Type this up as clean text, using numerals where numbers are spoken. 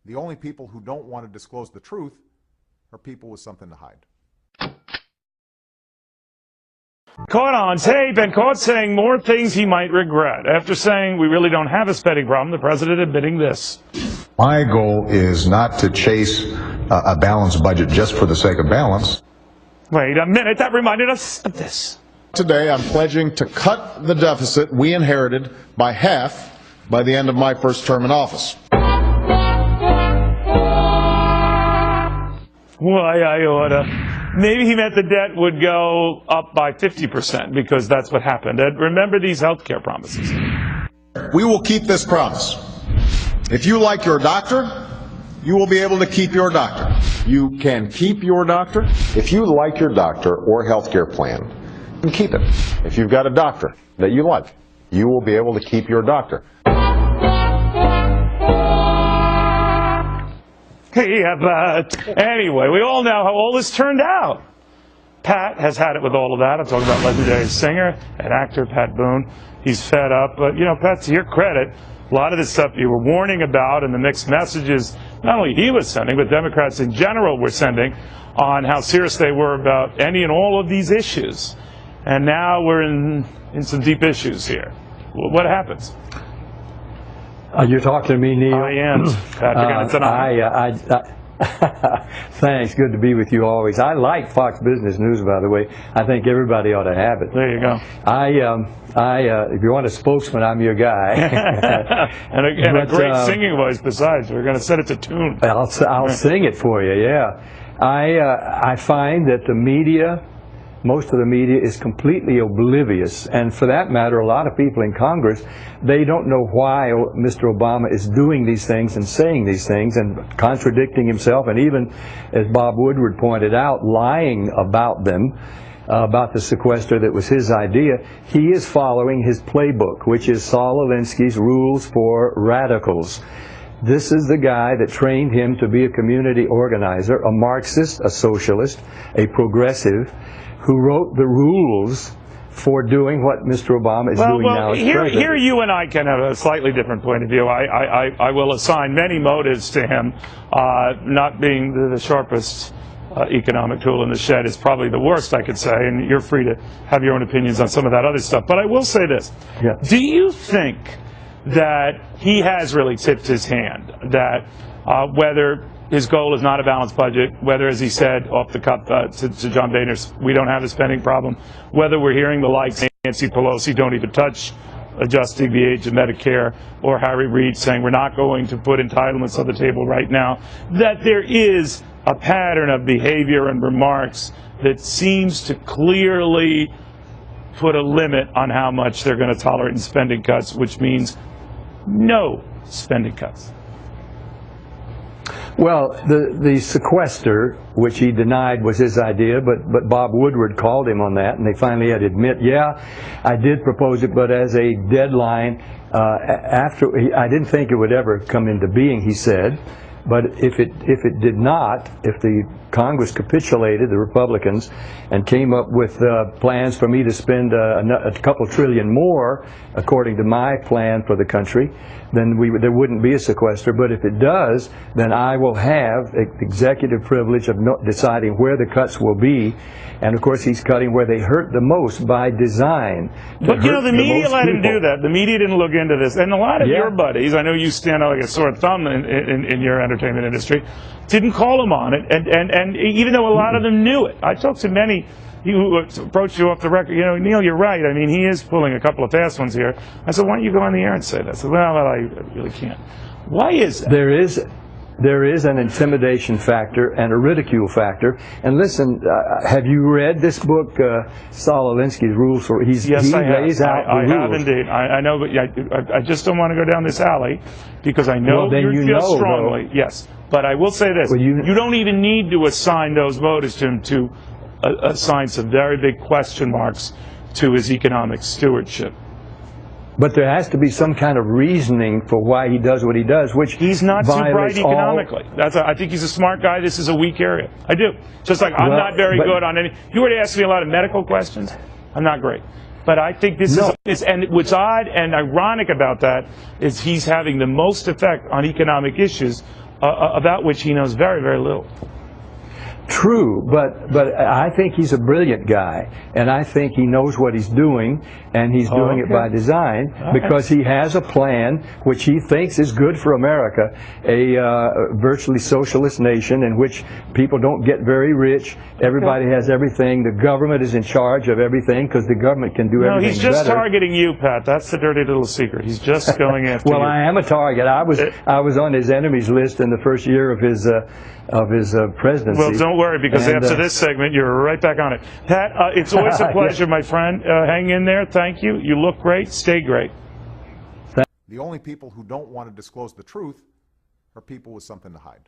The only people who don't want to disclose the truth are people with something to hide. Caught on tape and caught saying more things he might regret. After saying we really don't have a spending problem, the president admitting this. My goal is not to chase a balanced budget just for the sake of balance. Wait a minute, that reminded us of this. Today I'm pledging to cut the deficit we inherited by half by the end of my first term in office. Why, I oughta. Maybe he meant the debt would go up by 50% because that's what happened. And remember these health care promises. We will keep this promise. If you like your doctor, you will be able to keep your doctor. You can keep your doctor. If you like your doctor or health care plan, you can keep it. If you've got a doctor that you like, you will be able to keep your doctor. Yeah, but anyway, we all know how all this turned out. Pat has had it with all of that. I'm talking about legendary singer and actor Pat Boone. He's fed up, but you know, Pat, to your credit, a lot of this stuff you were warning about and the mixed messages not only he was sending, but Democrats in general were sending on how serious they were about any and all of these issues. And now we're in some deep issues here. What happens? You're talking to me, Neil? I am, Patrick, it's an honor. Thanks. Good to be with you always. I like Fox Business News, by the way. I think everybody ought to have it. There you go. If you want a spokesman, I'm your guy. and a great singing voice besides. We're going to set it to tune. I'll sing it for you, yeah. I find that the media, most of the media, is completely oblivious, and for that matter, a lot of people in Congress, they don't know why Mr. Obama is doing these things and saying these things and contradicting himself, and even, as Bob Woodward pointed out, lying about them, about the sequester that was his idea. He is following his playbook, which is Saul Alinsky's Rules for Radicals. This is the guy that trained him to be a community organizer, a Marxist, a socialist, a progressive, who wrote the rules for doing what Mr. Obama is doing now as president. Here you and I can have a slightly different point of view. I will assign many motives to him. Not being the sharpest economic tool in the shed is probably the worst, I could say, and you're free to have your own opinions on some of that other stuff. But I will say this. Yeah. Do you think that he has really tipped his hand, that whether his goal is not a balanced budget, whether, as he said off the cuff to John Boehner, we don't have a spending problem, whether we're hearing the likes of Nancy Pelosi, don't even touch adjusting the age of Medicare, or Harry Reid saying we're not going to put entitlements on the table right now, that there is a pattern of behavior and remarks that seems to clearly put a limit on how much they're going to tolerate in spending cuts, which means no spending cuts. Well, the sequester, which he denied was his idea, but Bob Woodward called him on that, and they finally had to admit, yeah, I did propose it, but as a deadline, I didn't think it would ever come into being, he said. But if it did not, if the Congress capitulated, the Republicans, and came up with plans for me to spend a couple trillion more, according to my plan for the country, then there wouldn't be a sequester. But if it does, then I will have executive privilege of deciding where the cuts will be. And of course, he's cutting where they hurt the most by design. But you know, the media let him do that. The media didn't look into this. And a lot of your buddies, I know you stand out like a sore thumb in your entertainment industry, didn't call him on it. And even though a lot of them knew it. I talked to many who approached you off the record. You know, Neil, you're right. I mean, he is pulling a couple of fast ones here. I said, why don't you go on the air and say that? I said, well, I really can't. Why is that? There is an intimidation factor and a ridicule factor. And listen, have you read this book, Saul Alinsky's Rules for? Yes, I have. Lays out I the have rules. Indeed. I know, but I just don't want to go down this alley because I know you feel strongly. Yes, but I will say this: you don't even need to assign those motives to him to assign some very big question marks to his economic stewardship. But there has to be some kind of reasoning for why he does what he does, which he's not too bright economically. I think he's a smart guy. This is a weak area. I do. Just like I'm not very good on any. You were to ask me a lot of medical questions. I'm not great. But I think this is, and what's odd and ironic about that is he's having the most effect on economic issues about which he knows very, very little. True, but I think he's a brilliant guy, and I think he knows what he's doing, and he's doing it by design, because he has a plan which he thinks is good for America, a virtually socialist nation in which people don't get very rich, everybody has everything, the government is in charge of everything because the government can do everything better. No, he's just targeting you, Pat. That's the dirty little secret. He's just going after you. Well, I am a target. I was on his enemies list in the first year of his presidency. Well, don't worry, because after this segment, you're right back on it. Pat, it's always a pleasure, my friend. Hang in there. Thank you. You look great. Stay great. The only people who don't want to disclose the truth are people with something to hide.